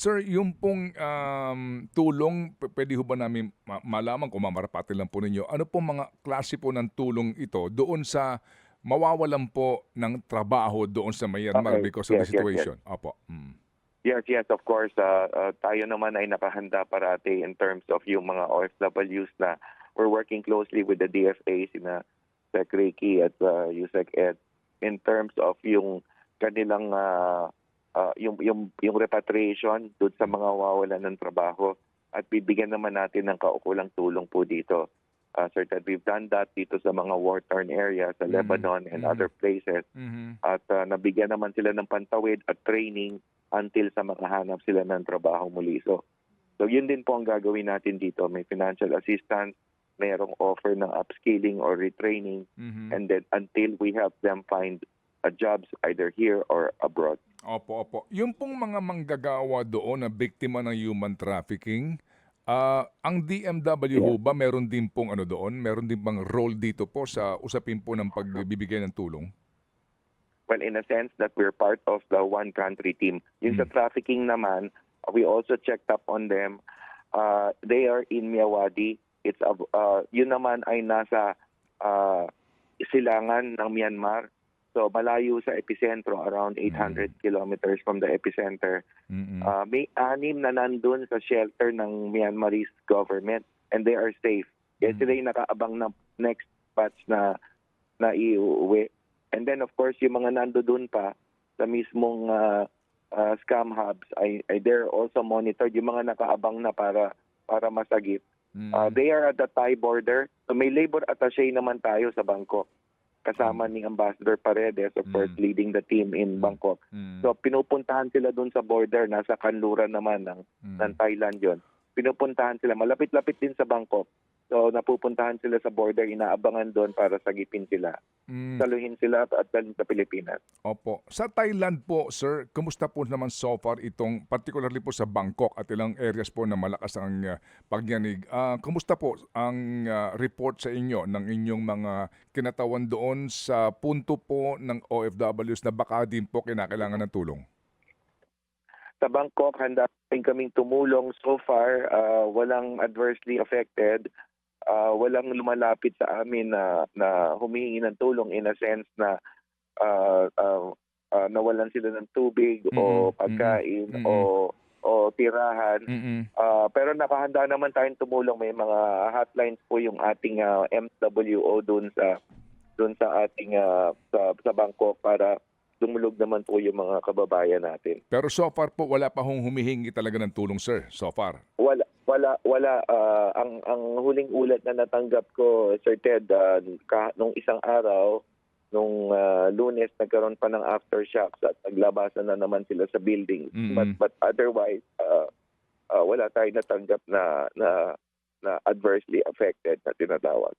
Sir, yung pong, tulong puwede ho ba namin malaman kung mamarapatin lang po ninyo, ano pong mga klase po ng tulong ito doon sa mawawalan po ng trabaho doon sa Myanmar Okay. because of the Yes, yes, yes. situation? Opo, Yes, yes, of course. Tayo naman ay nakahanda parati in terms of yung mga OFWs na we're working closely with the DFA, sina Sec Ricky at Yusek Ed, in terms of yung kanilang yung repatriation doon sa mga wawalan ng trabaho, at bibigyan naman natin ng kaukulang tulong po dito. Sir Ted, we've done that dito sa mga war-torn areas sa Lebanon and other places, mhm. at nabigyan naman sila ng pantawid at training until sa makahanap sila ng trabaho muli. So yun din po ang gagawin natin dito. May financial assistance, mayroong offer ng upskilling or retraining, and then until we help them find jobs either here or abroad. Opo, opo. Yung pong mga manggagawa doon na biktima ng human trafficking, ang DMW ho Yes. ba meron din pong ano doon, meron din bang role dito po sa usapin po ng pagbibigay ng tulong? Well, in a sense that we're part of the one country team. Yung sa trafficking naman, we also checked up on them. They are in Myawaddy. Yun naman ay nasa silangan ng Myanmar. So malayo sa epicentro, around 800 kilometers from the epicenter. May 6 na nandun sa shelter ng Myanmarese government, and they are safe. Kaya sila yung nakaabang na next batch na iuwi. And then of course, yung mga nandoon pa sa mismong scam hubs ay they're also monitored, yung mga nakaabang na para masagip. They are at the Thai border. So may labor attaché naman tayo sa Bangkok, kasama ni Ambassador Paredes, of course, leading the team in Bangkok. So pinupuntahan sila doon sa border, nasa kanluran naman ng Thailand yon. Pinupuntahan sila, malapit-lapit din sa Bangkok. So napupuntahan sila sa border, inaabangan doon para sagipin sila. Saluhin sila at dalhin sa Pilipinas. Opo. Sa Thailand po, sir, kumusta po naman so far itong particularly po sa Bangkok at ilang areas po na malakas ang pagyanig. Kumusta po ang report sa inyo ng inyong mga kinatawan doon sa punto po ng OFWs na baka din po kinakailangan ng tulong? Sa Bangkok, handa rin kaming tumulong. So far, walang adversely affected. Walang lumalapit sa amin na humihingi ng tulong, in a sense na nawalan sila ng tubig o pagkain o tirahan. Pero nakahanda naman tayong tumulong. May mga hotlines po yung ating MWO doon sa ating sa Bangkok para dumulog naman po yung mga kababayan natin. Pero so far po, wala pa hong humihingi talaga ng tulong, sir, so far? Wala. Ang huling ulat na natanggap ko, Sir Ted, nung isang araw, nung Lunes, nagkaroon pa ng aftershocks at naglabasan na naman sila sa building. But otherwise, wala tayong natanggap na adversely affected na tinatawag.